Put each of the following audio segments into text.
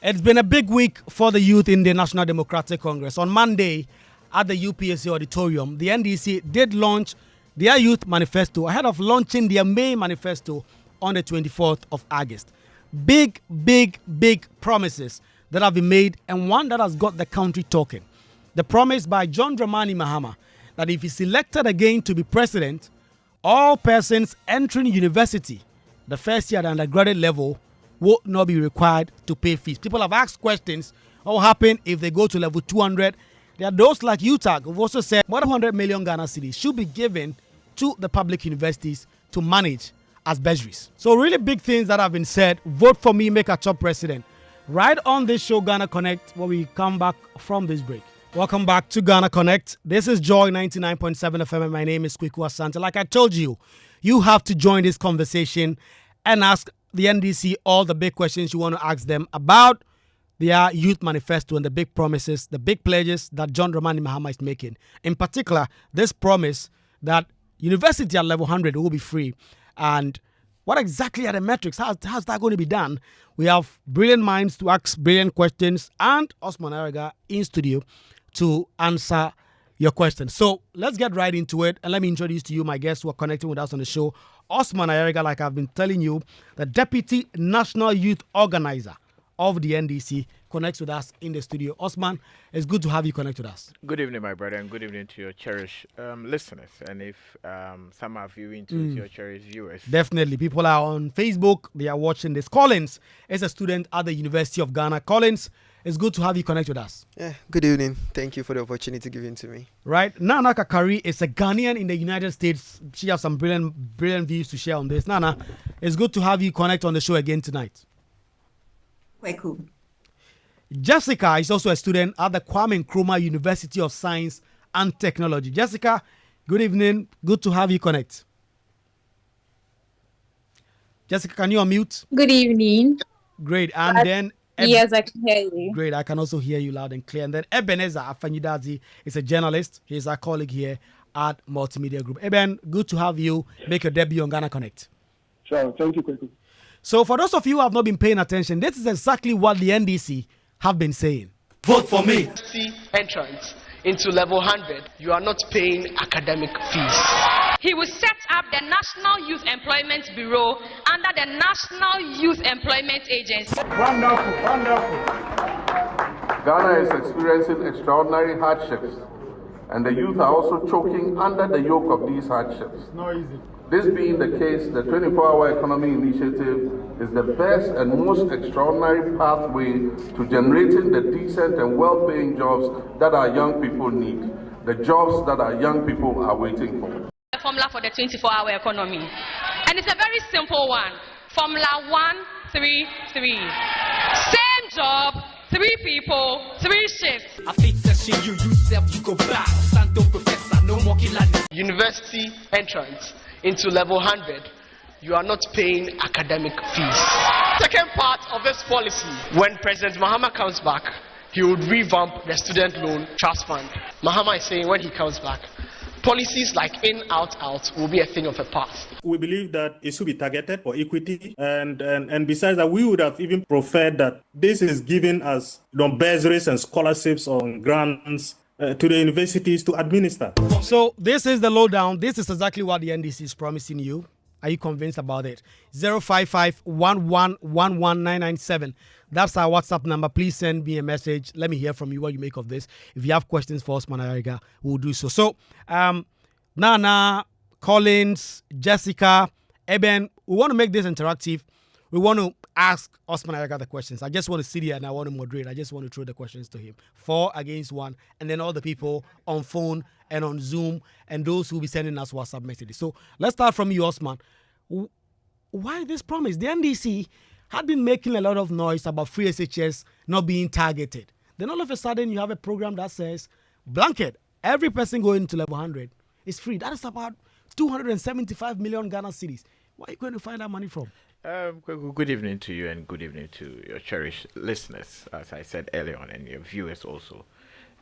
It's been a big week for the youth in the National Democratic Congress. On Monday, at the UPSC auditorium, the NDC did launch their youth manifesto ahead of launching their main manifesto on the 24th of August. Big promises that have been made, and one that has got the country talking. The promise by John Dramani Mahama that if he's elected again to be president, all persons entering university, the first year at the undergraduate level, will not be required to pay fees. People have asked questions. What will happen if they go to level 200? There are those like UTAG who've also said more than 100 million Ghana cedis should be given to the public universities to manage as bursaries. So really big things that have been said. Vote for me, make a top president. Right on this show, Ghana Connect, where we come back from this break. Welcome back to Ghana Connect. This is Joy 99.7 FM and my name is Kweku Asante. Like I told you, you have to join this conversation and ask the NDC all the big questions you want to ask them about their youth manifesto and the big promises, the big pledges that John Dramani Mahama is making. In particular, this promise that university at level 100 will be free. And what exactly are the metrics? How's that going to be done? We have brilliant minds to ask brilliant questions and Osman Ayariga in studio to answer your questions. So let's get right into it. And let me introduce to you my guests who are connecting with us on the show. Osman Ayariga, like I've been telling you, the Deputy National Youth Organizer of the NDC, connects with us in the studio. Osman, it's good to have you connect with us. Good evening, my brother, and good evening to your cherished listeners. And if some are viewing to your cherished viewers. Definitely. People are on Facebook. They are watching this. Collins is a student at the University of Ghana. Collins, it's good to have you connect with us. Yeah, good evening. Thank you for the opportunity given to me. Right. Nana Kakari is a Ghanaian in the United States. She has some brilliant views to share on this. Nana, it's good to have you connect on the show again tonight. Quite cool. Jessica is also a student at the Kwame Nkrumah University of Science and Technology. Jessica, good evening. Good to have you connect. Jessica, can you unmute? Good evening. Great. And then... Yes, I can hear you. Great. I can also hear you loud and clear. And then Ebenezer Afanyidazi is a journalist. He's our colleague here at Multimedia Group. Eben, good to have you make your debut on Ghana Connect. Sure. Thank you, Kweku. So for those of you who have not been paying attention, this is exactly what the NDC have been saying. Vote for me. Entrance into level 100, you are not paying academic fees. He will set up the National Youth Employment Bureau under the National Youth Employment Agency. Wonderful. Ghana is experiencing extraordinary hardships, and the youth are also choking under the yoke of these hardships. Not easy. This being the case, the 24-hour economy initiative is the best and most extraordinary pathway to generating the decent and well-paying jobs that our young people need, the jobs that our young people are waiting for. The formula for the 24-hour economy. And it's a very simple one. Formula 133. Same job, 3 people, 3 shifts. I think session you yourself, you go back. Santo Professor, no more killing. University entrance into level 100, you are not paying academic fees. Second part of this policy, when President Mahama comes back, he would revamp the student loan trust fund. Mahama is saying when he comes back, policies like in, out will be a thing of the past. We believe that it should be targeted for equity, and besides that, we would have even preferred that this is giving us bursaries and scholarships or grants to the universities to administer. So this is the lowdown. This is exactly what the NDC is promising you. Are you convinced about it? 055-1111-997. That's our WhatsApp number. Please send me a message. Let me hear from you what you make of this. If you have questions for Osman Ayariga, we'll do so. So, Nana, Collins, Jessica, Eben, we want to make this interactive. We want to ask Osman Ayariga the questions. I just want to sit here and I want to moderate. I just want to throw the questions to him. 4 against 1. And then all the people on phone and on Zoom and those who will be sending us WhatsApp messages. So let's start from you, Osman. Why this promise? The NDC had been making a lot of noise about free SHS not being targeted. Then all of a sudden you have a program that says, blanket, every person going to level 100 is free. That is about 275 million Ghana cedis. Where are you going to find that money from? Good evening to you and good evening to your cherished listeners, as I said earlier on, and your viewers also.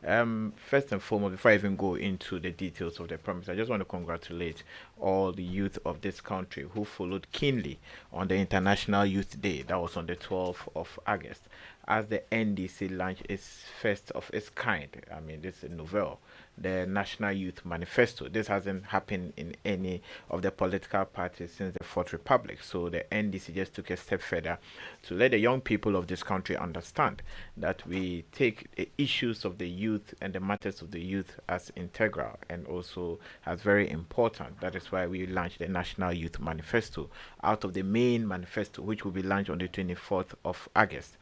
First and foremost, before I even go into the details of the promise, I just want to congratulate all the youth of this country who followed keenly on the International Youth Day that was on the 12th of August, as the NDC launched its first of its kind. I mean, this is a novel, the National Youth Manifesto. This hasn't happened in any of the political parties since the Fourth Republic. So the NDC just took a step further to let the young people of this country understand that we take the issues of the youth and the matters of the youth as integral and also as very important. That is why we launched the National Youth Manifesto out of the main manifesto, which will be launched on the 24th of August.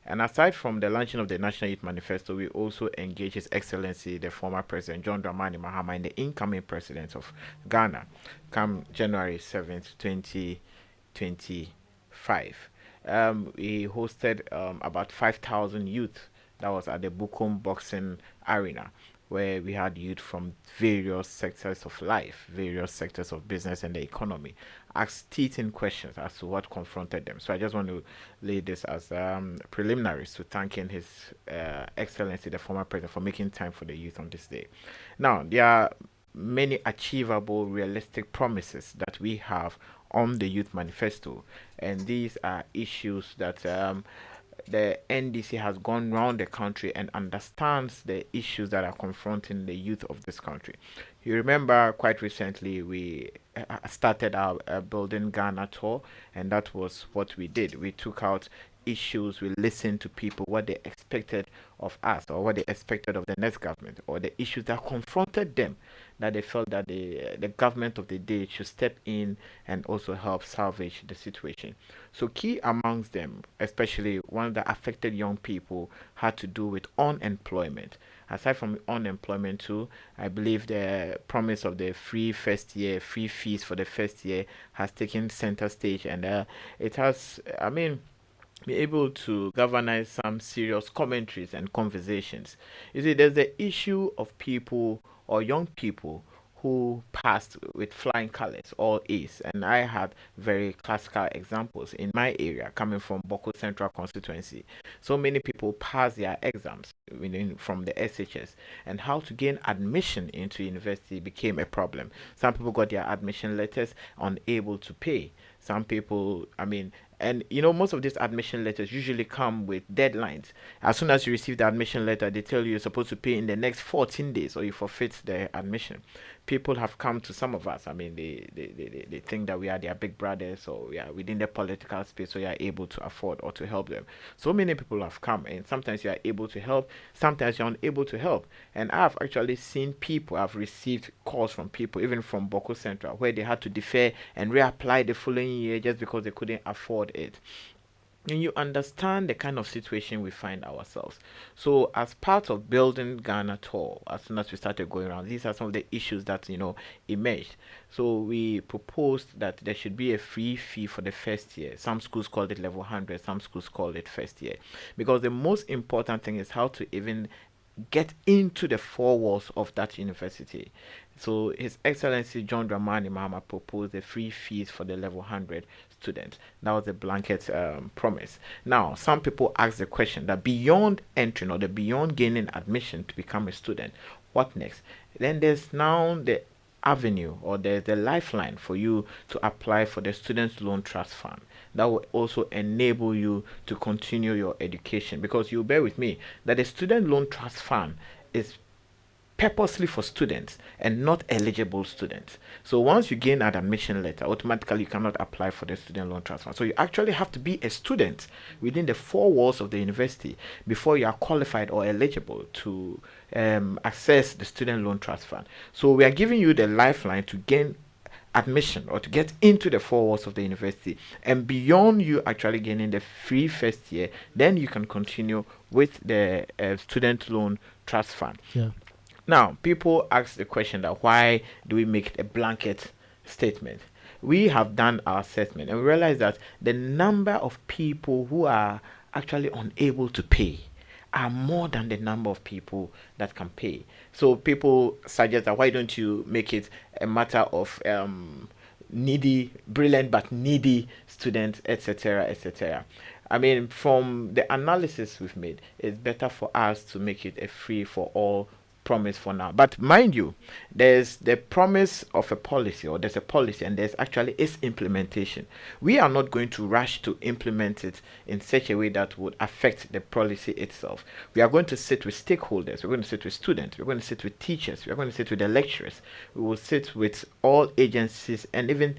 And aside from the launching of the National Youth Manifesto, we also engage His Excellency, the former President John Dramani Mahama, and the incoming President of Ghana, come January 7th, 2025. We hosted about 5,000 youth. That was at the Bukom Boxing Arena, where we had youth from various sectors of life, various sectors of business and the economy, ask teaching questions as to what confronted them. So I just want to lay this as preliminaries to thanking His Excellency, the former president, for making time for the youth on this day. Now, there are many achievable, realistic promises that we have on the Youth Manifesto, and these are issues that the NDC has gone around the country and understands the issues that are confronting the youth of this country. You remember quite recently we started our Building Ghana tour, and that was what we did. We took out issues, we listened to people, what they expected of us or what they expected of the next government, or the issues that confronted them, that they felt that the government of the day should step in and also help salvage the situation. So key amongst them, especially one that affected young people, had to do with unemployment. Aside from unemployment too, I believe the promise of the free first year, free fees for the first year has taken center stage, and it has, I mean, be able to galvanize some serious commentaries and conversations. You see, there's the issue of people or young people who passed with flying colors, all A's, and I had very classical examples in my area coming from Boko Central constituency. So many people passed their exams from the SHS, and how to gain admission into university became a problem. Some people got their admission letters unable to pay. Some people, I mean, and you know, most of these admission letters usually come with deadlines. As soon as you receive the admission letter, they tell you you're supposed to pay in the next 14 days or you forfeit the admission. People have come to some of us. I mean, they think that we are their big brothers, or we are within the political space, so you are able to afford or to help them. So many people have come, and sometimes you are able to help, sometimes you're unable to help. And I've actually seen people, I've received calls from people, even from Boko Central, where they had to defer and reapply the following year just because they couldn't afford it. And you understand the kind of situation we find ourselves. So as part of Building Ghana tour, as soon as we started going around, these are some of the issues that emerged. So we proposed that there should be a free fee for the first year. Some schools called it level 100, some schools called it first year, because the most important thing is how to even get into the four walls of that university. So His Excellency John Dramani Mahama proposed the free fees for the level 100 students. That was a blanket promise. Now, some people ask the question that beyond entering or beyond gaining admission to become a student, what next? Then there's now the avenue, or there's the lifeline for you to apply for the Student Loan Trust Fund. That will also enable you to continue your education, because you bear with me that the Student Loan Trust Fund is purposely for students and not eligible students. So once you gain an admission letter, automatically you cannot apply for the student loan transfer. So you actually have to be a student within the four walls of the university before you are qualified or eligible to access the student loan transfer. So we are giving you the lifeline to gain admission or to get into the four walls of the university, and beyond you actually gaining the free first year, then you can continue with the student loan trust fund. Yeah. Now, people ask the question that why do we make a blanket statement? We have done our assessment and we realize that the number of people who are actually unable to pay are more than the number of people that can pay. So people suggest that why don't you make it a matter of needy, brilliant but needy students, etc., etc. I mean, from the analysis we've made, it's better for us to make it a free for all promise for now. But mind you, there's the promise of a policy, or there's a policy, and there's actually its implementation. We are not going to rush to implement it in such a way that would affect the policy itself. We are going to sit with stakeholders, we're going to sit with students, we're going to sit with teachers, we're going to sit with the lecturers, we will sit with all agencies and even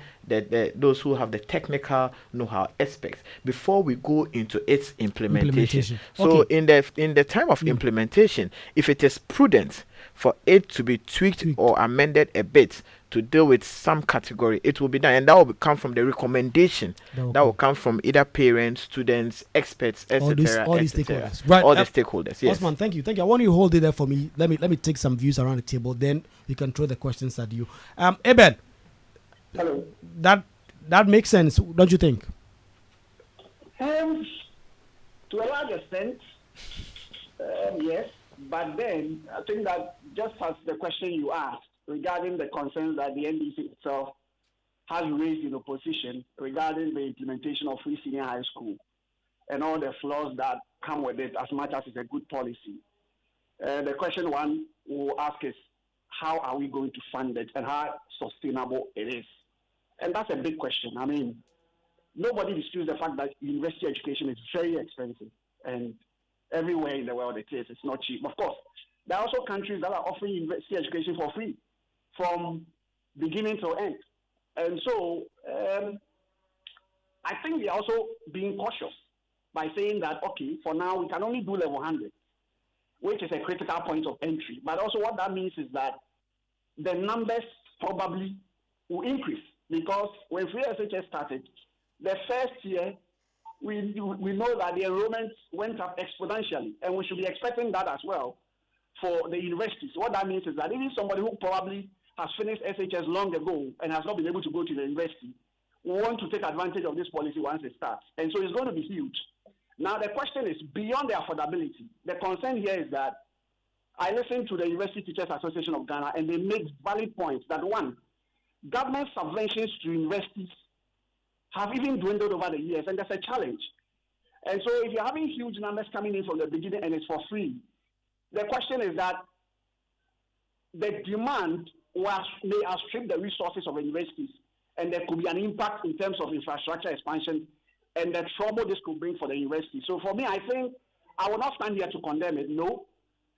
those who have the technical know-how aspects before we go into its implementation. So Okay. in the time of implementation, if it is prudent for it to be tweaked or amended a bit to deal with some category, it will be done, and that will come from the recommendation that will come from either parents, students, experts, etc. All these stakeholders, right? All the stakeholders. Yes. Osman, thank you. I want you to hold it there for me. Let me take some views around the table. Then we can throw the questions at you. Eben, Hello. that makes sense, don't you think? To a large extent, yes. But then I think that just as the question you asked regarding the concerns that the NDC itself has raised in opposition regarding the implementation of free senior high school and all the flaws that come with it, as much as it's a good policy. The question one will ask is, how are we going to fund it and how sustainable it is? And that's a big question. I mean, nobody disputes the fact that university education is very expensive, and everywhere in the world it is. It's not cheap. Of course, there are also countries that are offering university education for free from beginning to end. And so I think we are also being cautious by saying that, okay, for now we can only do level 100, which is a critical point of entry. But also what that means is that the numbers probably will increase, because when free SHS started, the first year, we know that the enrollment went up exponentially, and we should be expecting that as well for the universities. What that means is that even somebody who probably has finished SHS long ago and has not been able to go to the university will want to take advantage of this policy once it starts. And so it's going to be huge. Now, the question is, beyond the affordability, the concern here is that I listened to the University Teachers Association of Ghana, and they make valid points that, one, government subventions to universities have even dwindled over the years, and that's a challenge. And so if you're having huge numbers coming in from the beginning and it's for free, the question is that the demand may outstrip the resources of the universities, and there could be an impact in terms of infrastructure expansion and the trouble this could bring for the university. So for me, I think I will not stand here to condemn it, no.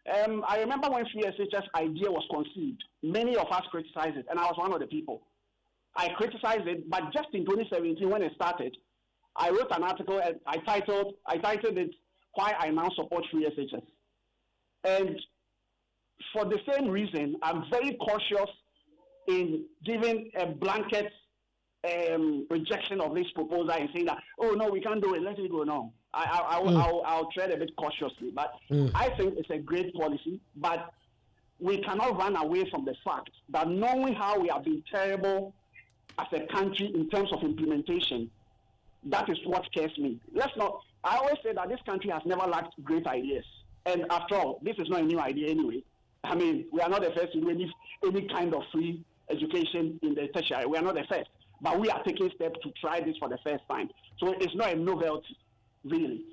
I remember when free SHS idea was conceived, many of us criticized it, and I was one of the people. I criticized it, but just in 2017 when it started, I wrote an article and I titled it "Why I Now Support Free SHS." And for the same reason, I'm very cautious in giving a blanket rejection of this proposal and saying that, oh no, we can't do it, let it go. No, I'll tread a bit cautiously, but I think it's a great policy, but we cannot run away from the fact that knowing how we have been terrible as a country in terms of implementation, that is what scares me. I always say that this country has never lacked great ideas. And after all, this is not a new idea anyway. I mean, we are not the first to do any kind of free education in the tertiary. We are not the first. But we are taking steps to try this for the first time. So it's not a novelty, really.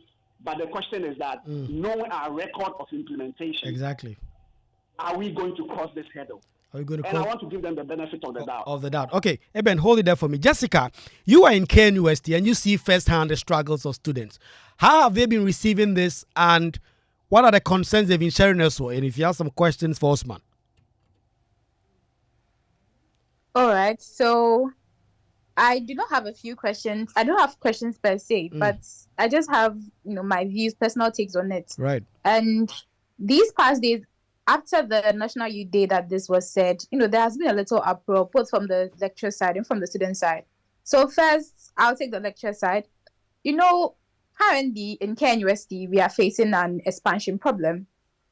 But the question is that knowing our record of implementation, exactly, are we going to cross this hurdle? Are we going to I want to give them the benefit of the doubt. Okay, Eben, hold it there for me. Jessica, you are in KNUST and you see firsthand the struggles of students. How have they been receiving this, and what are the concerns they've been sharing also? And if you have some questions for Osman. All right, so I do not have a few questions. I don't have questions per se, but I just have, my views, personal takes on it. Right. And these past days, after the National Youth Day that this was said, there has been a little uproar, both from the lecturer side and from the student side. So first, I'll take the lecturer side. Currently in KNUST, we are facing an expansion problem.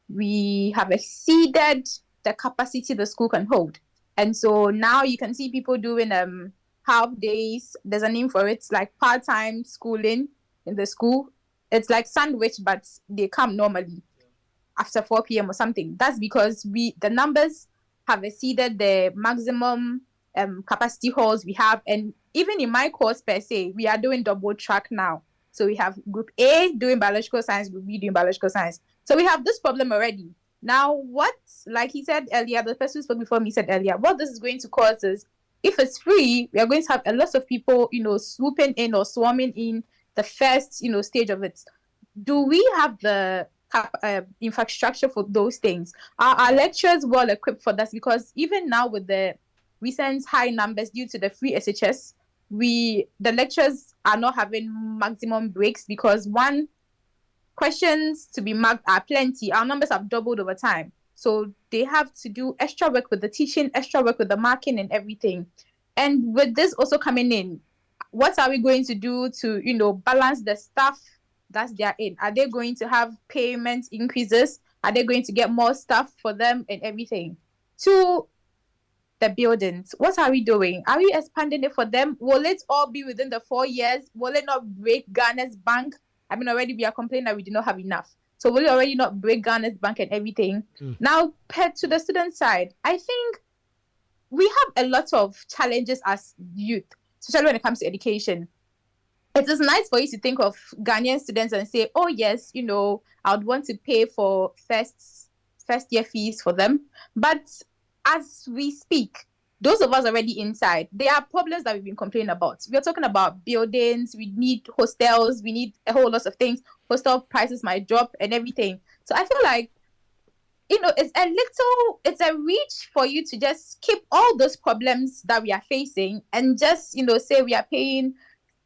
We have exceeded the capacity the school can hold. And so now you can see people doing half days. There's a name for it. It's like part-time schooling in the school. It's like sandwich, but they come normally after 4 p.m. or something. That's because the numbers have exceeded the maximum capacity halls we have. And even in my course per se, we are doing double track now. So we have group A doing biological science, group B doing biological science. So we have this problem already. Now, what, like he said earlier, the person who spoke before me said earlier, what this is going to cause is, if it's free, we are going to have a lot of people, swooping in or swarming in the first, stage of it. Do we have the infrastructure for those things? Are our lecturers well equipped for that? Because even now with the recent high numbers due to the free SHS, the lecturers are not having maximum breaks because questions to be marked are plenty. Our numbers have doubled over time. So they have to do extra work with the teaching, extra work with the marking and everything. And with this also coming in, what are we going to do to, balance the staff that they're in? Are they going to have payment increases? Are they going to get more staff for them and everything? To the buildings, what are we doing? Are we expanding it for them? Will it all be within the 4 years? Will it not break Ghana's bank? I mean, already we are complaining that we do not have enough. So will it already not break Ghana's bank and everything? Now, paired to the student side, I think we have a lot of challenges as youth, especially when it comes to education. It is nice for you to think of Ghanaian students and say, oh yes, I would want to pay for first year fees for them. But as we speak, those of us already inside, there are problems that we've been complaining about. We're talking about buildings, we need hostels, we need a whole lot of things. Hostel prices might drop and everything. So I feel like, it's a reach for you to just skip all those problems that we are facing and just, say we are paying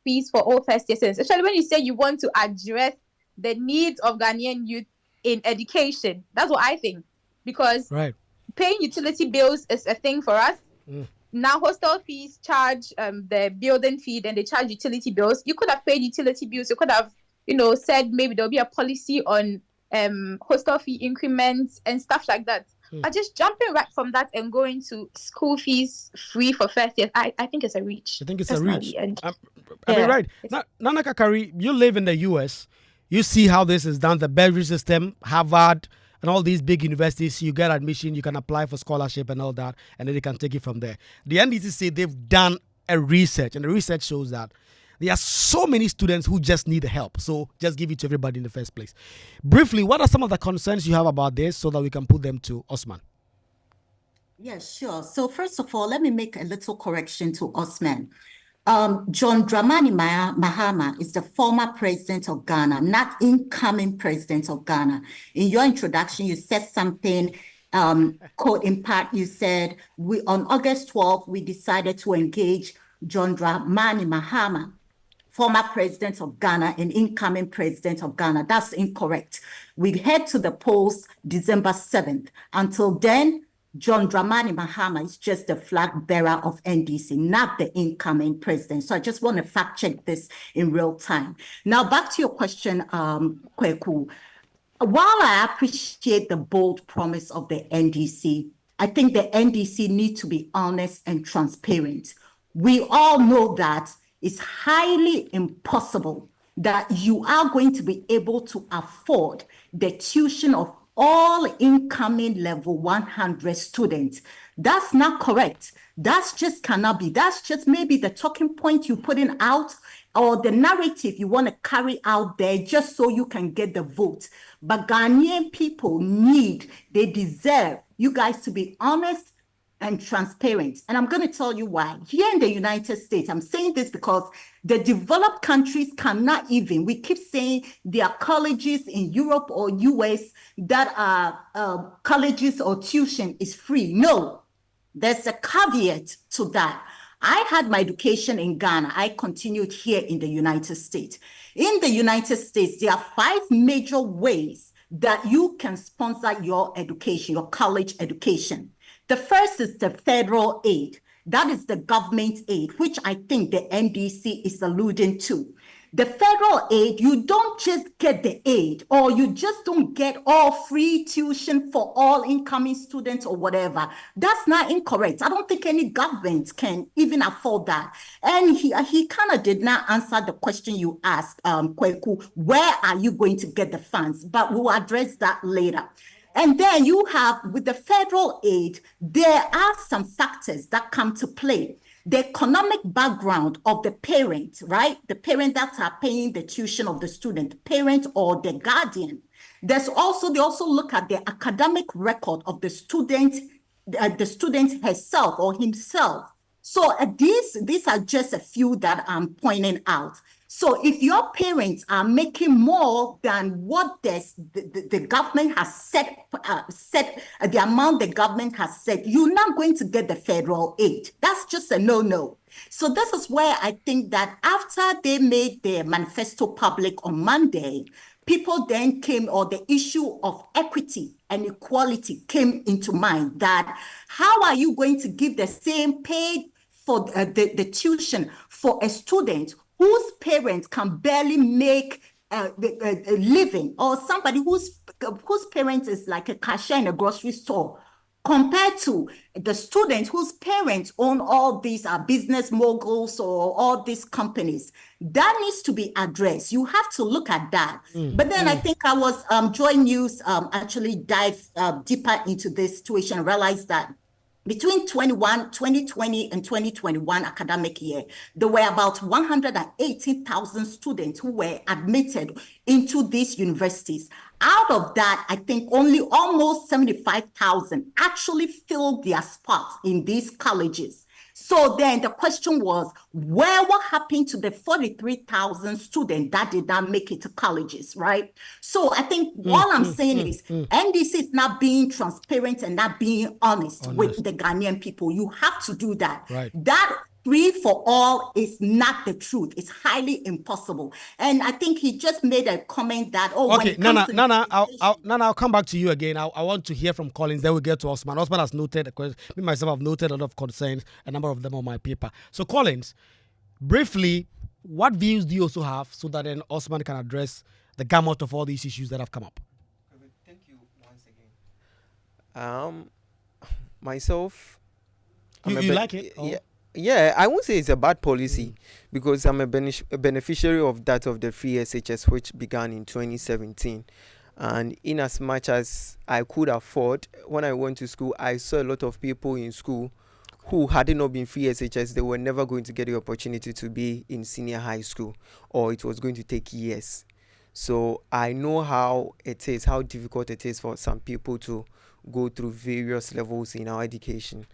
fees for all first year students. Especially when you say you want to address the needs of Ghanaian youth in education. That's what I think. Because paying utility bills is a thing for us. Now hostel fees charge the building fee, and they charge utility bills. You could have paid utility bills. You could have, said maybe there'll be a policy on hostel fee increments and stuff like that. But just jumping right from that and going to school fees free for first year, I think it's a reach. I think it's a reach. I mean, right. Nana Kakari, you live in the US. You see how this is done, the bursary system, Harvard, and all these big universities. You get admission, you can apply for scholarship and all that, and then they can take it from there. The NDC say they've done a research, and the research shows that there are so many students who just need help. So just give it to everybody in the first place. Briefly, what are some of the concerns you have about this so that we can put them to Osman? Yes, sure. So first of all, let me make a little correction to Osman. John Dramani Mahama is the former president of Ghana, not incoming president of Ghana. In your introduction, you said something, quote, in part, you said, on August 12th, we decided to engage John Dramani Mahama, former president of Ghana and incoming president of Ghana. That's incorrect. We head to the polls December 7th. Until then, John Dramani Mahama is just the flag bearer of NDC, not the incoming president. So I just want to fact check this in real time. Now, back to your question, Kweku. While I appreciate the bold promise of the NDC, I think the NDC need to be honest and transparent. We all know that it's highly impossible that you are going to be able to afford the tuition of all incoming level 100 students. That's not correct. That's just cannot be. That's just maybe the talking point you putting out or the narrative you want to carry out there just so you can get the vote. But Ghanaian people they deserve you guys to be honest and transparent. And I'm going to tell you why. Here in the United States, I'm saying this because the developed countries cannot even, we keep saying there are colleges in Europe or US that are colleges or tuition is free. No, there's a caveat to that. I had my education in Ghana. I continued here in the United States. In the United States, there are 5 major ways that you can sponsor your education, your college education. The first is the federal aid. That is the government aid, which I think the NDC is alluding to. The federal aid, you don't just get the aid, or you just don't get all free tuition for all incoming students or whatever. That's not incorrect. I don't think any government can even afford that. And he kind of did not answer the question you asked, Kweku, where are you going to get the funds? But we'll address that later. And then you have, with the federal aid, there are some factors that come to play. the economic background of the parent, right? The parent that are paying the tuition of the student, parent or the guardian. They also look at the academic record of the student herself or himself. So these are just a few that I'm pointing out. So if your parents are making more than what the government has set the amount the government has set, you're not going to get the federal aid. That's just a no-no. So this is where I think that after they made their manifesto public on Monday, people then came, or the issue of equity and equality came into mind, that how are you going to give the same paid for the tuition for a student whose parents can barely make a living, or somebody whose parents is like a cashier in a grocery store, compared to the student whose parents own all these business moguls or all these companies? That needs to be addressed. You have to look at that. But then I think Joy News actually dive deeper into this situation and realized that between 2020 and 2021 academic year, there were about 118,000 students who were admitted into these universities. Out of that, I think only almost 75,000 actually filled their spots in these colleges. So then the question was, what happened to the 43,000 students that did not make it to colleges, right? So I think all I'm saying is NDC is not being transparent and not being honest with the Ghanaian people. You have to do that. Right. That free for all is not the truth. It's highly impossible. And I think he just made a comment that, okay, Nana, I'll come back to you again. I want to hear from Collins, then we'll get to Osman. Osman has noted a question. Me, myself, have noted a lot of concerns, a number of them on my paper. So, Collins, briefly, what views do you also have so that then Osman can address the gamut of all these issues that have come up? Thank you once again. Myself, you like it? Yeah. Yeah, I won't say it's a bad policy because I'm a beneficiary of that of the free SHS, which began in 2017. And in as much as I could afford, when I went to school, I saw a lot of people in school who, had it not been free SHS, they were never going to get the opportunity to be in senior high school, or it was going to take years. So I know how it is, how difficult it is for some people to go through various levels in our education.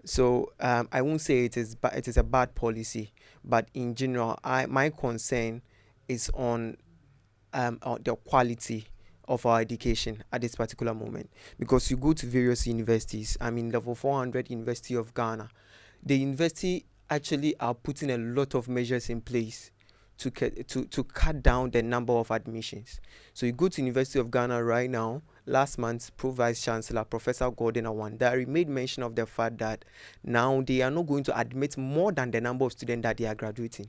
So I won't say it is a bad policy, but in general, my concern is on the quality of our education at this particular moment. Because you go to various universities, I mean, level 400 University of Ghana, the university actually are putting a lot of measures in place to cut down the number of admissions. So you go to University of Ghana right now. Last month, Pro-Vice Chancellor Professor Gordon Awandari made mention of the fact that now they are not going to admit more than the number of students that they are graduating.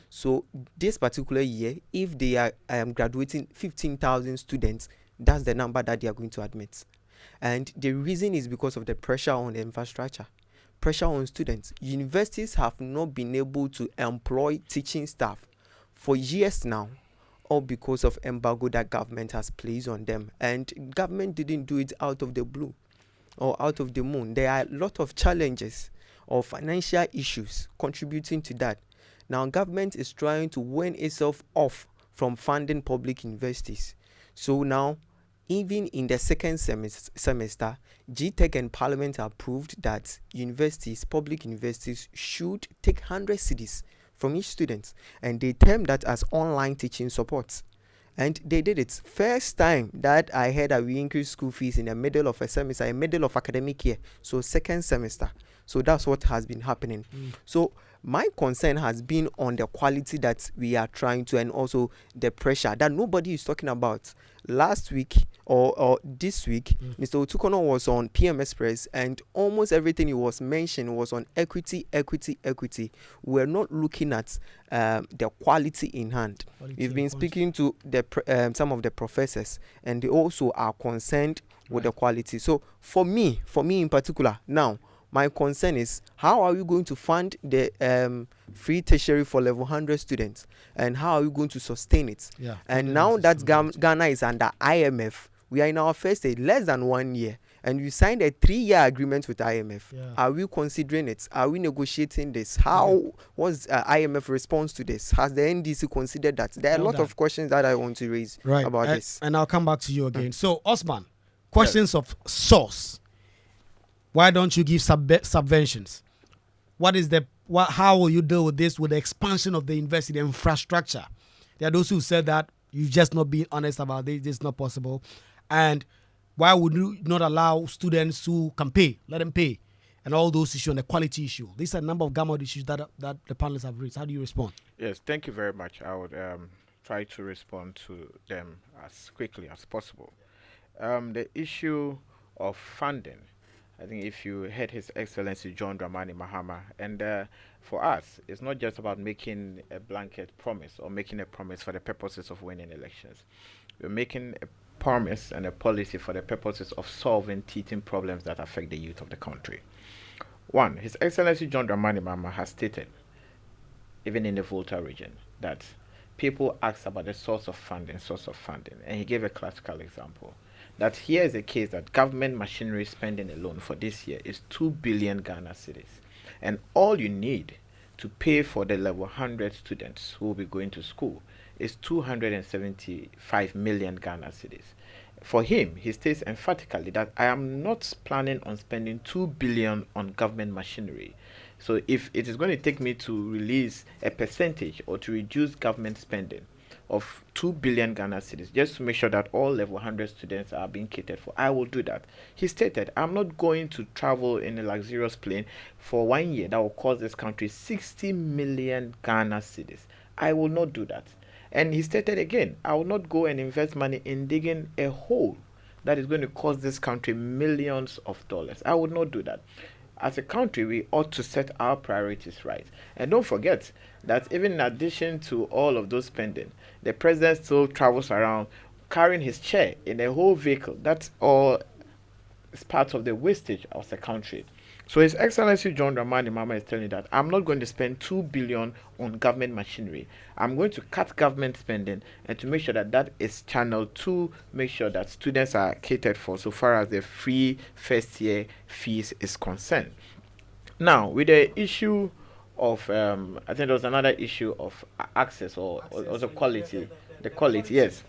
So this particular year, if they are graduating 15,000 students, that's the number that they are going to admit. And the reason is because of the pressure on the infrastructure, pressure on students. Universities have not been able to employ teaching staff for years now, all because of embargo that government has placed on them. And government didn't do it out of the blue or out of the moon. There are a lot of challenges or financial issues contributing to that. Now, government is trying to wean itself off from funding public universities. So now, even in the second semester, GTech and Parliament approved that universities, public universities, should take 100 cedis from each student, and they term that as online teaching support. And they did it. First time that I heard that we increase school fees in the middle of a semester, in the middle of academic year, so second semester. So that's what has been happening. So my concern has been on the quality that we are trying to, and also the pressure that nobody is talking about. Last week or this week, Mr. Otukono was on PM Express, and almost everything he was mentioning was on equity. We're not looking at the quality in hand. We've been speaking to the some of the professors, and they also are concerned with the quality. So for me in particular, now, my concern is, how are you going to fund the free tertiary for level 100 students, and how are you going to sustain it? And now that Ghana is under IMF, we are in our first stage, less than 1 year, and you signed a 3-year agreement with IMF. Yeah. Are we considering it? Are we negotiating this? How was IMF response to this? Has the NDC considered that? There are a lot of questions that I want to raise about this. And I'll come back to you again. So, Osman, questions of source. Why don't you give subventions? How will you deal with this, with the expansion of the university infrastructure? There are those who said that you've just not been honest about this. This is not possible. And why would you not allow students who can pay, let them pay, and all those issues and the quality issue? These are a number of gamut issues that the panelists have raised. How do you respond? Yes, thank you very much. I would try to respond to them as quickly as possible. The issue of funding, I think if you heard His Excellency John Dramani Mahama, and for us, it's not just about making a blanket promise or making a promise for the purposes of winning elections. We're making a promise and a policy for the purposes of solving teething problems that affect the youth of the country. One, His Excellency John Dramani Mahama has stated, even in the Volta region, that people ask about the source of funding, and he gave a classical example. That here is a case that government machinery spending alone for this year is 2 billion Ghana cedis. And all you need to pay for the level 100 students who will be going to school is 275 million Ghana cedis. For him, he states emphatically that I am not planning on spending 2 billion on government machinery. So if it is going to take me to release a percentage or to reduce government spending of 2 billion Ghana cedis just to make sure that all level 100 students are being catered for, I will do that. He stated, I'm not going to travel in a luxurious plane for 1 year that will cost this country 60 million Ghana cedis. I will not do that. And he stated again, I will not go and invest money in digging a hole that is going to cost this country millions of dollars. I would not do that. As a country, we ought to set our priorities right. And don't forget that even in addition to all of those spending, the president still travels around carrying his chair in a whole vehicle. That's all is part of the wastage of the country. So His Excellency John Dramani Mahama is telling you that I'm not going to spend 2 billion on government machinery. I'm going to cut government spending and to make sure that that is channeled to make sure that students are catered for so far as the free first year fees is concerned. Now, with the issue of, I think there was another issue of access or the quality. The quality, yes.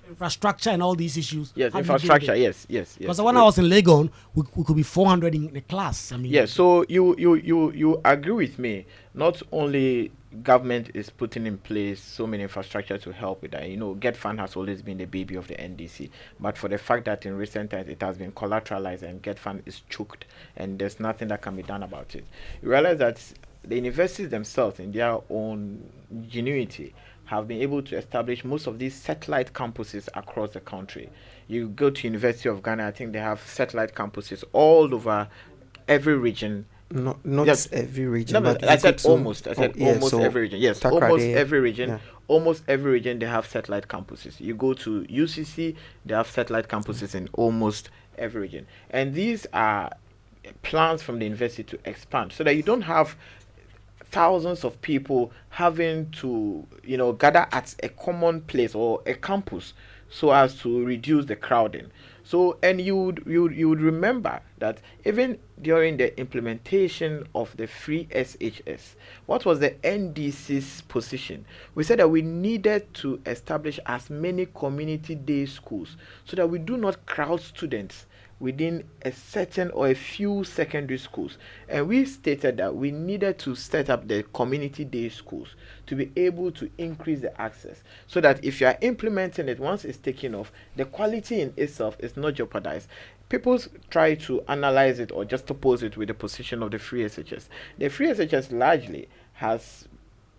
Infrastructure and all these issues. Yes, infrastructure, yes. Because when I was in Legon, we could be 400 in the class. I mean, yes, so you agree with me. Not only government is putting in place so many infrastructure to help with that. Get Fund has always been the baby of the NDC. But for the fact that in recent times it has been collateralized and Get Fund is choked and there's nothing that can be done about it. You realize that the universities themselves, in their own ingenuity, have been able to establish most of these satellite campuses across the country. You go to University of Ghana, I think they have satellite campuses all over every region. Not every region. No, but I said almost. Almost every region. Yes, almost every region. Yeah. Almost every region they have satellite campuses. You go to UCC, they have satellite campuses in almost every region. And these are plans from the university to expand so that you don't have thousands of people having to gather at a common place or a campus so as to reduce the crowding. So, and you would remember that even during the implementation of the free SHS, what was the NDC's position? We said that we needed to establish as many community day schools so that we do not crowd students within a certain or a few secondary schools. And we stated that we needed to set up the community day schools to be able to increase the access so that if you are implementing it, once it's taken off, the quality in itself is not jeopardized. People try to analyze it or just oppose it with the position of the free SHS. The free SHS largely has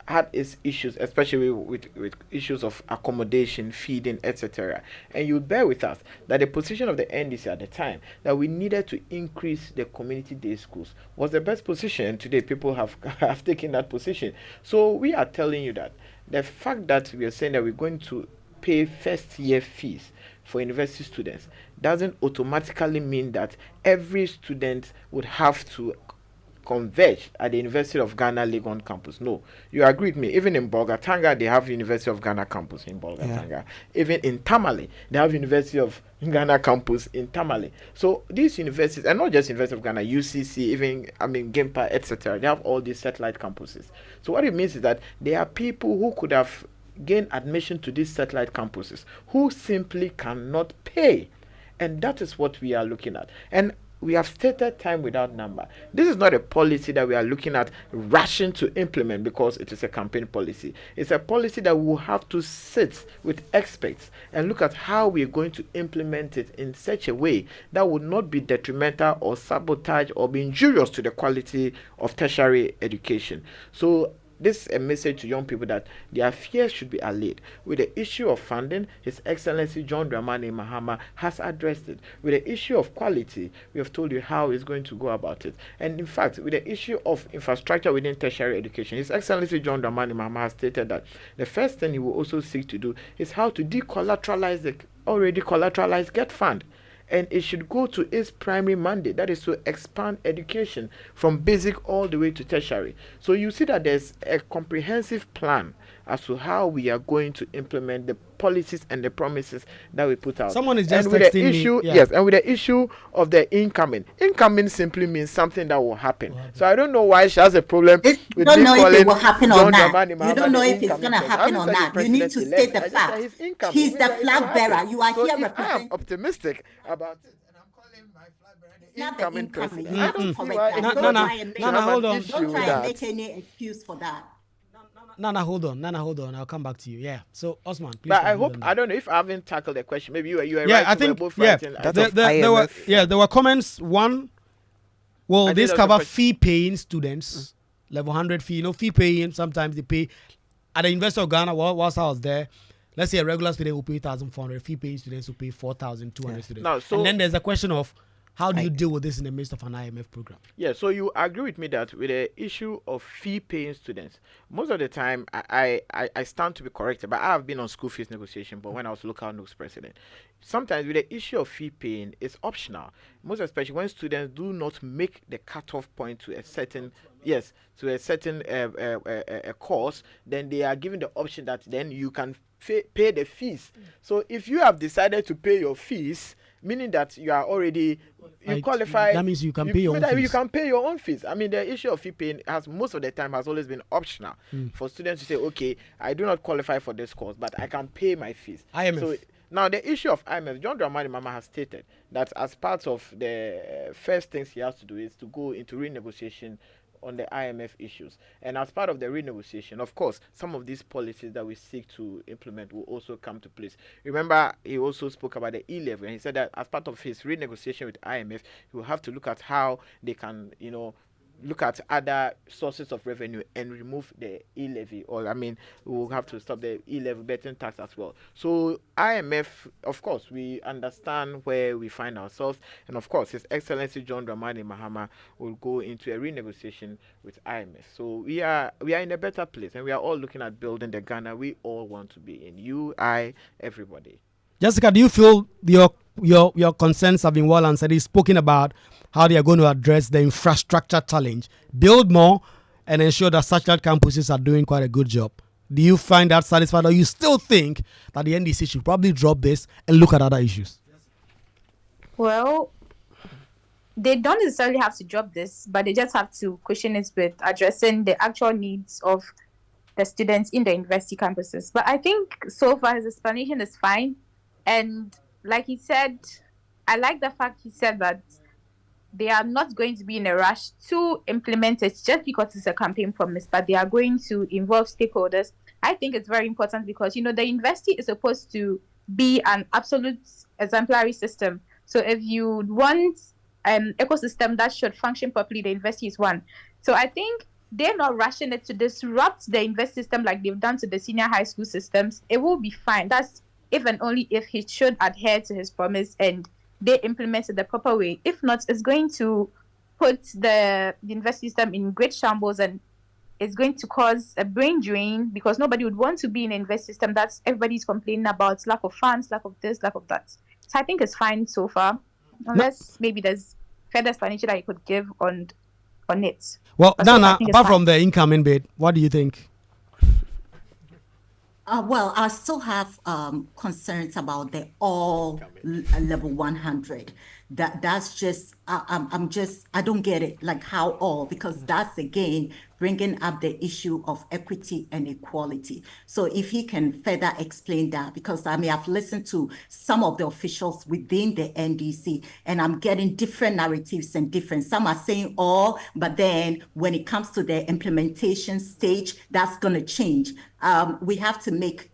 had its issues, especially with issues of accommodation, feeding, etc. And you bear with us that the position of the NDC at the time that we needed to increase the community day schools was the best position, and today people have taken that position. So we are telling you that the fact that we are saying that we're going to pay first year fees for university students doesn't automatically mean that every student would have to converge at the University of Ghana Legon campus. No, you agree with me. Even in Bolgatanga, they have University of Ghana campus in Bolgatanga. Yeah. Even in Tamale, they have University of Ghana campus in Tamale. So these universities, and not just University of Ghana, UCC, even GIMPA, etc. They have all these satellite campuses. So what it means is that there are people who could have gained admission to these satellite campuses who simply cannot pay, and that is what we are looking at. And we have stated time without number. This is not a policy that we are looking at rushing to implement because it is a campaign policy. It's a policy that we will have to sit with experts and look at how we are going to implement it in such a way that would not be detrimental or sabotage or be injurious to the quality of tertiary education. So this is a message to young people that their fears should be allayed. With the issue of funding, His Excellency John Dramani Mahama has addressed it. With the issue of quality, we have told you how he's going to go about it. And in fact, with the issue of infrastructure within tertiary education, His Excellency John Dramani Mahama has stated that the first thing he will also seek to do is how to decollateralize the already collateralized GET fund. And it should go to its primary mandate, that is to expand education from basic all the way to tertiary. So you see that there's a comprehensive plan as to how we are going to implement the policies and the promises that we put out. Someone is just and with texting the issue, me. Yeah. Yes, and with the issue of the incoming simply means something that will happen. So I don't know why she has a problem with you don't know if it will happen or John not. Dramani You don't know if it's incoming going to happen or not. You need to state the fact. He's the flag bearer. You are here representing. I'm optimistic about it. Incoming president. I don't see why. Nana, hold on. Don't try and make any excuse for that. Nana, hold on. I'll come back to you. Yeah. So Osman, please. But I hope I don't know if I haven't tackled the question. Maybe you are yeah, right. I think both yeah. Right There were comments. One, will this cover fee paying students? Level 100 fee. Fee paying. Sometimes they pay at the University of Ghana. Whilst I was there, let's say a regular student will pay 1,400. Fee paying students will pay 4,200 students. No, so, and then there's a question of how do you deal with this in the midst of an IMF program? Yeah, so you agree with me that with the issue of fee-paying students, most of the time I stand to be corrected, but I have been on school fees negotiation, but when I was local NUCS president, sometimes with the issue of fee-paying, it's optional, most especially when students do not make the cutoff point to a certain course, then they are given the option that then you can pay the fees. So if you have decided to pay your fees, meaning that you are already qualify. That means you can pay your own fees. You can pay your own fees. I mean, the issue of fee paying has most of the time has always been optional for students to say, okay, I do not qualify for this course, but I can pay my fees. IMF. So now the issue of IMF, John Dramani Mahama has stated that as part of the first things he has to do is to go into renegotiation on the IMF issues. And as part of the renegotiation, of course, some of these policies that we seek to implement will also come to place. Remember, he also spoke about the E-level, and he said that as part of his renegotiation with IMF, he will have to look at how they can, look at other sources of revenue and remove the e-levy, or we'll have to stop the e-levy betting tax as well. So IMF, of course, we understand where we find ourselves, and of course His Excellency John Dramani Mahama will go into a renegotiation with IMF. So we are in a better place, and we are all looking at building the Ghana we all want to be in. You, I, everybody. Jessica, do you feel your concerns have been well answered? He's spoken about how they are going to address the infrastructure challenge, build more, and ensure that satellite campuses are doing quite a good job. Do you find that satisfied, or you still think that the NDC should probably drop this and look at other issues? Well, they don't necessarily have to drop this, but they just have to question it with addressing the actual needs of the students in the university campuses. But I think so far his explanation is fine. And like he said, I like the fact he said that they are not going to be in a rush to implement it just because it's a campaign promise, but they are going to involve stakeholders. I think it's very important because, the university is supposed to be an absolute exemplary system. So if you want an ecosystem that should function properly, the university is one. So I think they're not rushing it to disrupt the university system like they've done to the senior high school systems. It will be fine. That's if and only if he should adhere to his promise and they implement it the proper way. If not, it's going to put the university system in great shambles, and it's going to cause a brain drain because nobody would want to be in an university system that's everybody's complaining about lack of funds, lack of this, lack of that. So I think it's fine so far, unless maybe there's further explanation that you could give on on it. Well, So I Nana, think it's apart fine. from the incoming bid, what do you think? Well, I still have concerns about the all level 100. That's just I don't get it, like how all, because that's again bringing up the issue of equity and equality. So if he can further explain that, because I mean I've listened to some of the officials within the NDC and I'm getting different narratives and different. Some are saying all, but then when it comes to the implementation stage, that's going to change. We have to make,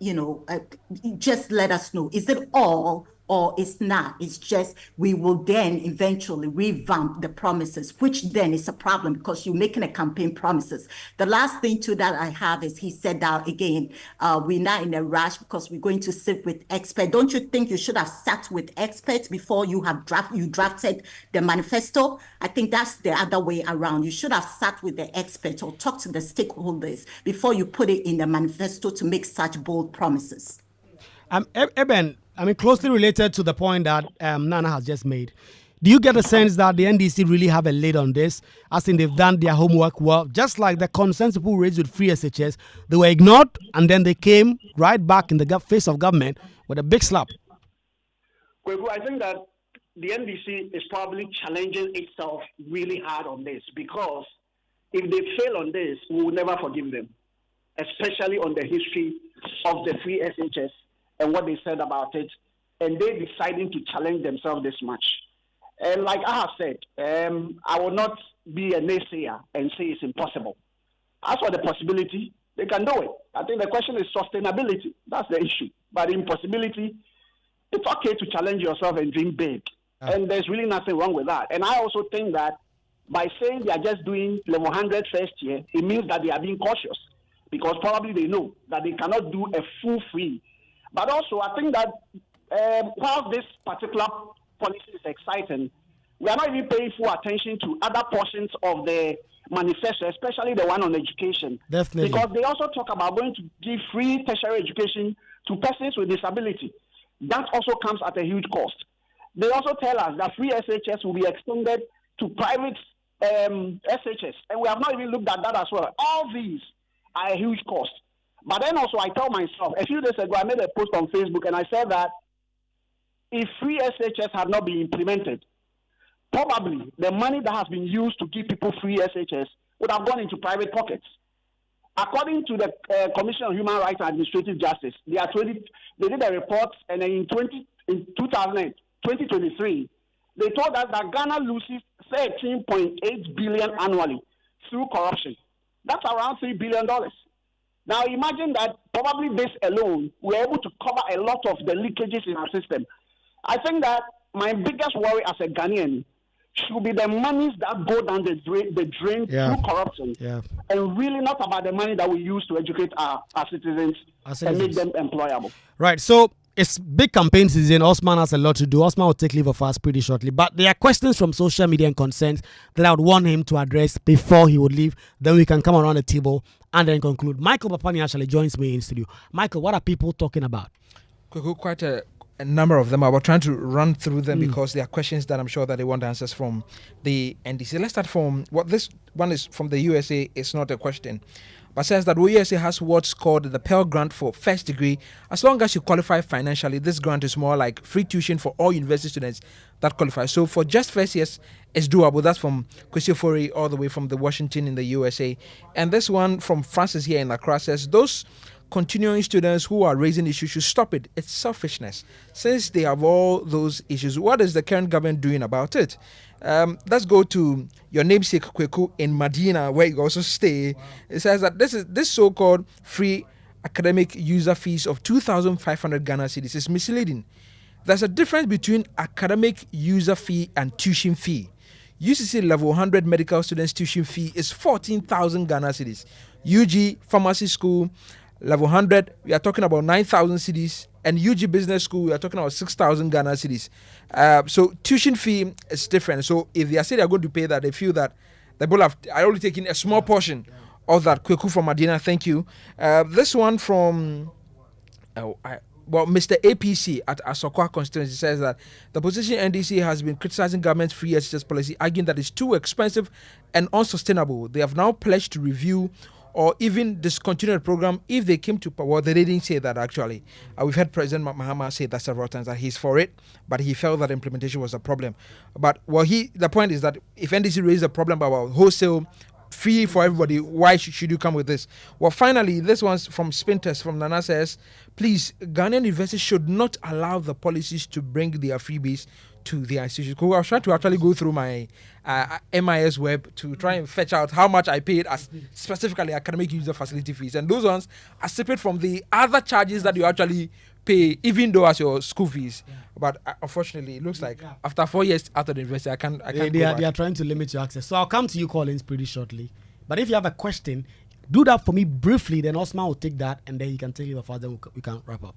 just let us know, is it all or it's not? It's just we will then eventually revamp the promises, which then is a problem because you're making a campaign promises. The last thing too that I have is he said that again, we're not in a rush because we're going to sit with experts. Don't you think you should have sat with experts before you have drafted the manifesto? I think that's the other way around. You should have sat with the experts or talked to the stakeholders before you put it in the manifesto to make such bold promises. Eben, I mean, closely related to the point that Nana has just made. Do you get a sense that the NDC really have a lead on this, as in they've done their homework well, just like the concerns people raised with free SHS? They were ignored, and then they came right back in the face of government with a big slap. I think that the NDC is probably challenging itself really hard on this, because if they fail on this, we will never forgive them, especially on the history of the free SHS and what they said about it, and they deciding to challenge themselves this much. And like I have said, I will not be a naysayer and say it's impossible. As for the possibility, they can do it. I think the question is sustainability. That's the issue. But impossibility, it's okay to challenge yourself and dream big. And there's really nothing wrong with that. And I also think that by saying they are just doing level 100 first year, it means that they are being cautious, because probably they know that they cannot do a full free. But also, I think that while this particular policy is exciting, we are not even paying full attention to other portions of the manifesto, especially the one on education. Definitely. Because they also talk about going to give free tertiary education to persons with disability. That also comes at a huge cost. They also tell us that free SHS will be extended to private SHS, and we have not even looked at that as well. All these are a huge cost. But then also I tell myself, a few days ago I made a post on Facebook and I said that if free SHS had not been implemented, probably the money that has been used to give people free SHS would have gone into private pockets. According to the Commission on Human Rights and Administrative Justice, they did a report, and in 2023, they told us that Ghana loses 13.8 billion annually through corruption. That's around $3 billion. Now imagine that probably this alone, we're able to cover a lot of the leakages in our system. I think that my biggest worry as a Ghanaian should be the monies that go down the drain through corruption, and really not about the money that we use to educate our citizens and make them employable. Right, so it's big campaign season. Osman has a lot to do. Osman will take leave of us pretty shortly. But there are questions from social media and concerns that I would want him to address before he would leave. Then we can come around the table and then conclude. Michael Papani actually joins me in studio. Michael, what are people talking about? Quite a number of them. I was trying to run through them because there are questions that I'm sure that they want answers from the NDC. Let's start from what this one is from the USA. It's not a question, but says that USA has what's called the Pell Grant for first degree. As long as you qualify financially, this grant is more like free tuition for all university students that qualify. So for just first years, it's doable. That's from Kwesi all the way from the Washington in the USA. And this one from Francis here in Accra says, those continuing students who are raising issues should stop it. It's selfishness. Since they have all those issues, what is the current government doing about it? Let's go to your namesake Kweku in Medina, where you also stay. Wow. It says that this so-called free academic user fees of 2,500 Ghana cedis is misleading. There's a difference between academic user fee and tuition fee. UCC level 100 medical students tuition fee is 14,000 Ghana cedis. UG pharmacy school level 100, we are talking about 9,000 cedis, and UG Business School, we are talking about 6,000 Ghana cedis. So tuition fee is different. So if they are saying they are going to pay that, they feel that the people are only taking a small portion of that. Kweku from Medina, thank you. This one from Mr. APC at Asokwa constituency says that the opposition NDC has been criticizing government's free SHS policy, arguing that it's too expensive and unsustainable. They have now pledged to review or even discontinue the program if they came to power. Well, they didn't say that actually. We've heard President Mahama say that several times, that he's for it, but he felt that implementation was a problem. But the point is that if NDC raised a problem about wholesale free for everybody, why should you come with this? Well, finally, this one's from Spinters from Nana says, please, Ghanaian universities should not allow the policies to bring their freebies to their institutions. I was trying to actually go through my MIS web to try and fetch out how much I paid as specifically academic user facility fees, and those ones are separate from the other charges that you actually pay, even though as your school fees. But unfortunately, it looks like after 4 years out of the university, I can't. They are trying to limit your access. So I'll come to you, Collins, pretty shortly. But if you have a question, do that for me briefly. Then Osman will take that, and then he can take it further. We can wrap up.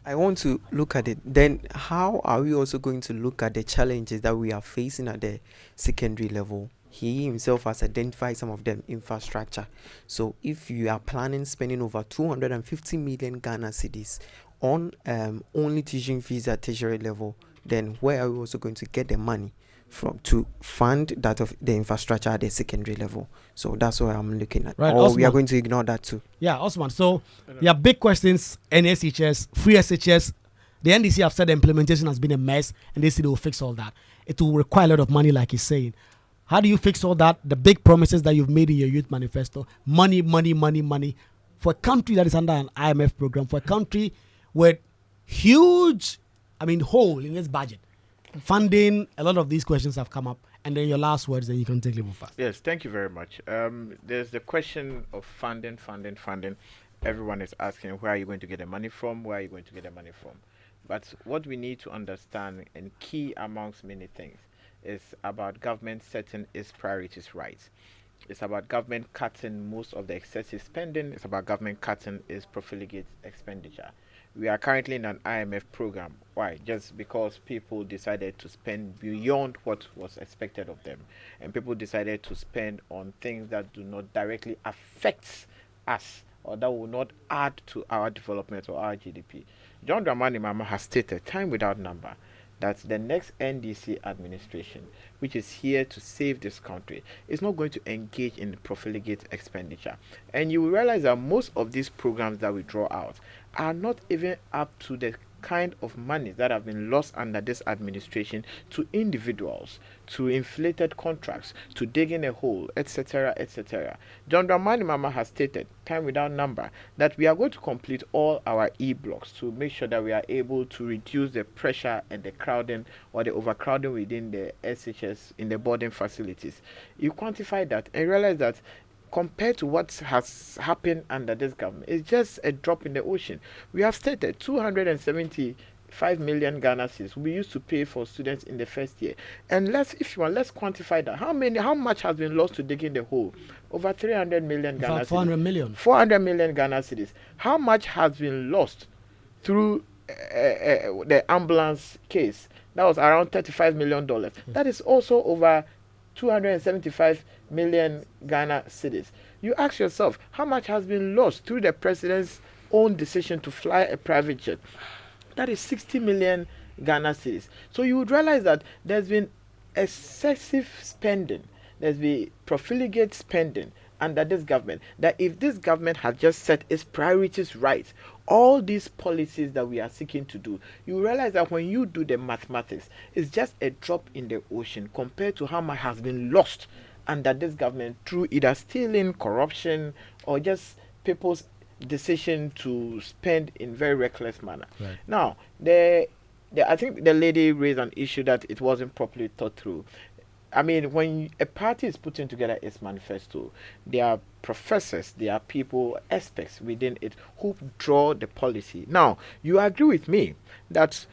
I want to look at it. Then how are we also going to look at the challenges that we are facing at the secondary level? He himself has identified some of them: infrastructure. So if you are planning spending over 250 million Ghana cedis on only teaching fees at tertiary level, then where are we also going to get the money from to fund that of the infrastructure at the secondary level? So that's what I'm looking at. Right, or Osman, we are going to ignore that too. Yeah, Osman. So there are big questions. NSHS, free SHS. The NDC have said the implementation has been a mess, and they say they will fix all that. It will require a lot of money, like he's saying. How do you fix all that? The big promises that you've made in your youth manifesto: money, money, money, money. For a country that is under an IMF program, for a country with huge, hole in its budget, funding, a lot of these questions have come up. And then your last words, then you can take Liverpool fast. Yes, thank you very much. There's the question of funding. Everyone is asking, where are you going to get the money from? Where are you going to get the money from? But what we need to understand, and key amongst many things, is about government setting its priorities right. It's about government cutting most of the excessive spending. It's about government cutting its profligate expenditure. We are currently in an IMF program. Why? Just because people decided to spend beyond what was expected of them. And people decided to spend on things that do not directly affect us, or that will not add to our development or our GDP. John Dramani Mahama has stated time without number that the next NDC administration, which is here to save this country, is not going to engage in profligate expenditure. And you will realize that most of these programs that we draw out are not even up to the kind of money that have been lost under this administration to individuals, to inflated contracts, to digging a hole, etc., etc. John Dramani Mahama has stated, time without number, that we are going to complete all our E-blocks to make sure that we are able to reduce the pressure and the crowding or the overcrowding within the SHS in the boarding facilities. You quantify that and realize that compared to what has happened under this government, it's just a drop in the ocean. We have stated 275 million Ghana cedis we used to pay for students in the first year. And let's quantify that. How much has been lost to digging the hole? Over 300 million Ghana cedis. 400 million. 400 million Ghana cedis. How much has been lost through the ambulance case? That was around $35 million. That is also over 275 million Ghana cedis. You ask yourself, how much has been lost through the president's own decision to fly a private jet? That is 60 million Ghana cedis. So you would realize that there's been excessive spending, there's been profligate spending under this government, that if this government had just set its priorities right, all these policies that we are seeking to do, you realize that when you do the mathematics, it's just a drop in the ocean compared to how much has been lost under this government through either stealing, corruption, or just people's decision to spend in very reckless manner. Right. Now, I think the lady raised an issue that it wasn't properly thought through. When a party is putting together its manifesto, there are professors, there are people, experts within it who draw the policy. Now, you agree with me that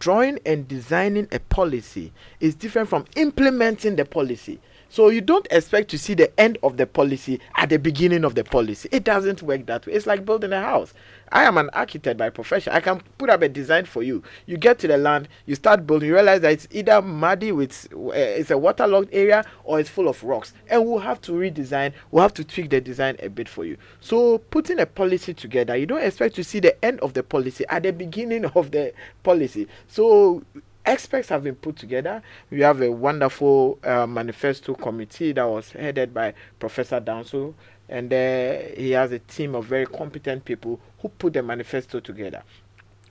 drawing and designing a policy is different from implementing the policy. So you don't expect to see the end of the policy at the beginning of the policy. It doesn't work that way. It's like building a house. I am an architect by profession. I can put up a design for you. You get to the land, you start building, you realize that it's either muddy with it's a waterlogged area or it's full of rocks, and we'll have to redesign. We'll have to tweak the design a bit for you. So putting a policy together, you don't expect to see the end of the policy at the beginning of the policy. So experts have been put together. We have a wonderful manifesto committee that was headed by Professor Danso, and he has a team of very competent people who put the manifesto together.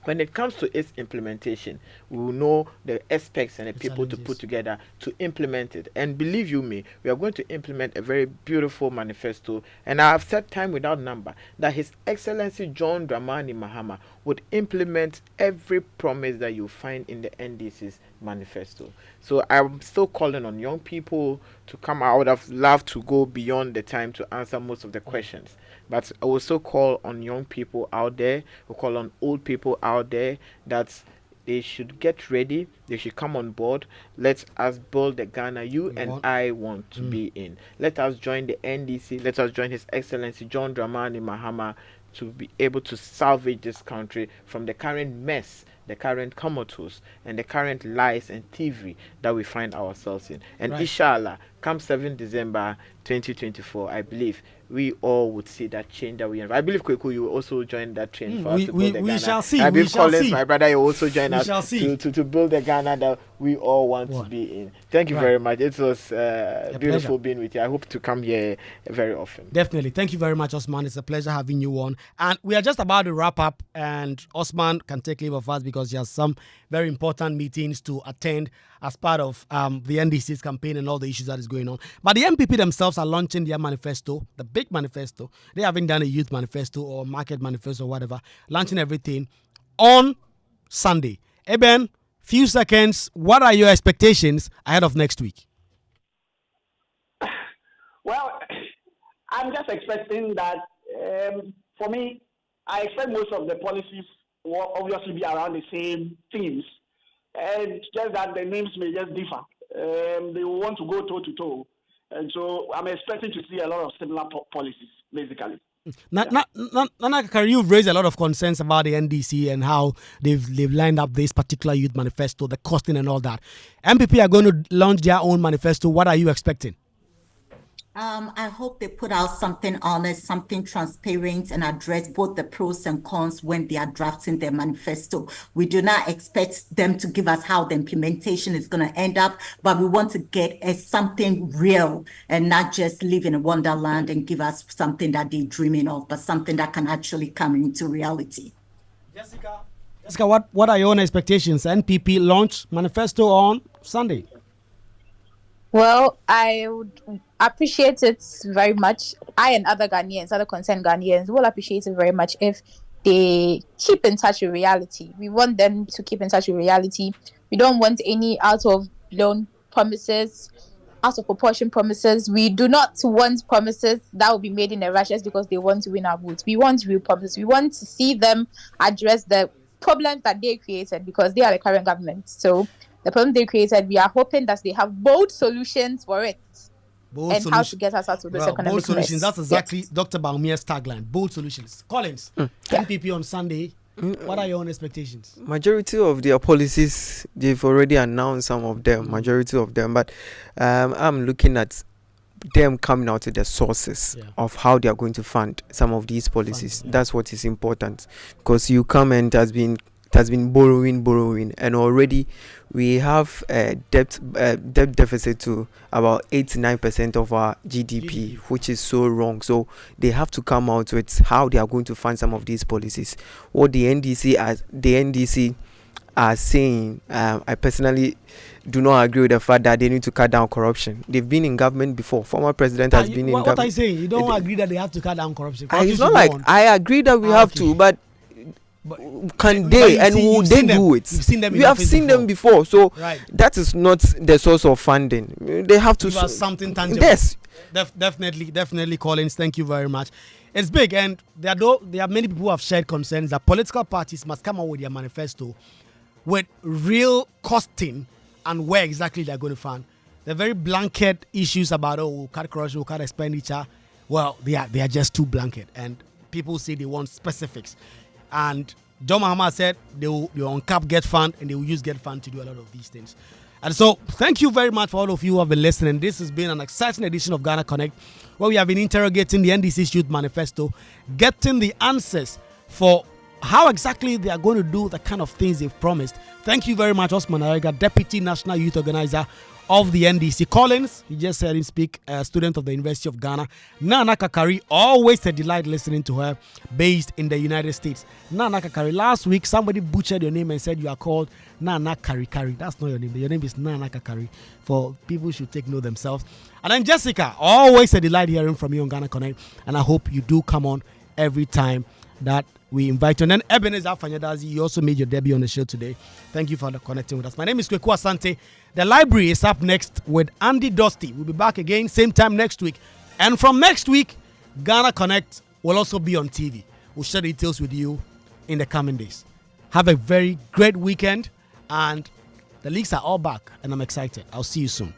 When it comes to its implementation, we will know the aspects and the people to put together to implement it. And believe you me, we are going to implement a very beautiful manifesto. And I have said time without number that His Excellency John Dramani Mahama would implement every promise that you find in the NDC's manifesto. So I'm still calling on young people to come. I would have loved to go beyond the time to answer most of the questions. But I also call on young people out there, we call on old people out there that they should get ready, they should come on board. Let us build the Ghana you and I want to be in. Let us join the NDC, let us join His Excellency John Dramani Mahama to be able to salvage this country from the current mess, the current comatose, and the current lies and thievery that we find ourselves in. And inshallah, come 7 December 2024, I believe we all would see that change that we have. I believe Kweku, you will also join that train for us to build the Ghana. Shall see. I believe we shall Collins, see. my brother, you will also join us to build the Ghana that we all want to be in. Thank you very much. It was beautiful being with you. I hope to come here very often. Definitely. Thank you very much, Osman. It's a pleasure having you on. And we are just about to wrap up, and Osman can take leave of us because he has some very important meetings to attend as part of the NDC's campaign and all the issues that is going on. But the MPP themselves are launching their manifesto, the big manifesto. They haven't done a youth manifesto or market manifesto or whatever, launching everything on Sunday. Eben, few seconds, what are your expectations ahead of next week? Well, I'm just expecting that, for me, I expect most of the policies will obviously be around the same themes, and just that the names may just differ. They will want to go toe to toe, and so I'm expecting to see a lot of similar policies, basically. Nana, you've raised a lot of concerns about the NDC and how they've lined up this particular youth manifesto, the costing and all that. MPP are going to launch their own manifesto. What are you expecting? I hope they put out something honest, something transparent, and address both the pros and cons when they are drafting their manifesto. We do not expect them to give us how the implementation is going to end up, but we want to get something real and not just live in a wonderland and give us something that they're dreaming of, but something that can actually come into reality. Jessica, what are your own expectations? NPP launch manifesto on Sunday. Well, I would appreciate it very much. I and other Ghanaians, other concerned Ghanaians, will appreciate it very much if they keep in touch with reality. We want them to keep in touch with reality. We don't want any out of blown promises, out of proportion promises. We do not want promises that will be made in a rush just because they want to win our votes. We want real promises. We want to see them address the problems that they created because they are the current government. So the problem they created, we are hoping that they have bold solutions for it. How to get us out of this economic bold solutions. mess. That's exactly Dr. Baumia's tagline. Bold solutions. Collins, NPP on Sunday. What are your own expectations? Majority of their policies, they've already announced some of them, majority of them. But I'm looking at them coming out to the sources of how they are going to fund some of these policies. That's what is important, because you come and it has been borrowing, and already we have a debt deficit to about 89% of our GDP, which is so wrong. So they have to come out with how they are going to fund some of these policies. What the NDC are saying, I personally do not agree with the fact that they need to cut down corruption. They've been in government before. Former president has been in government. What are you saying? You don't agree that they have to cut down corruption? It's not like I agree that we have to, but can they and will they do it? We have seen them before, so that is not the source of funding. They have to give us something tangible. Yes, definitely, Collins. Thank you very much. It's big, and there are many people who have shared concerns that political parties must come out with their manifesto with real costing and where exactly they're going to fund. the very blanket issues about we'll cut corruption, we'll cut expenditure, well, they are just too blanket, and people say they want specifics. And John Mahama said they will uncap Get Fund, and they will use Get Fund to do a lot of these things. And so, thank you very much for all of you who have been listening. This has been an exciting edition of Ghana Connect, where we have been interrogating the NDC's Youth Manifesto, getting the answers for how exactly they are going to do the kind of things they've promised. Thank you very much, Osman Arega, Deputy National Youth Organizer of the NDC. Collins, you just heard him speak, a student of the University of Ghana. Nana Kakari, always a delight listening to her, based in the United States. Nana Kakari, last week somebody butchered your name and said you are called Nana Kari. That's not your name. Your name is Nana Kakari. For people should take note themselves. And then Jessica, always a delight hearing from you on Ghana Connect. And I hope you do come on every time that we invite you. And then Ebenezer Fanyadazi, you also made your debut on the show today. Thank you for connecting with us. My name is Kweku Asante. The library is up next with Andy Dusty. We'll be back again same time next week. And from next week, Ghana Connect will also be on TV. We'll share details with you in the coming days. Have a very great weekend. And the leagues are all back, and I'm excited. I'll see you soon.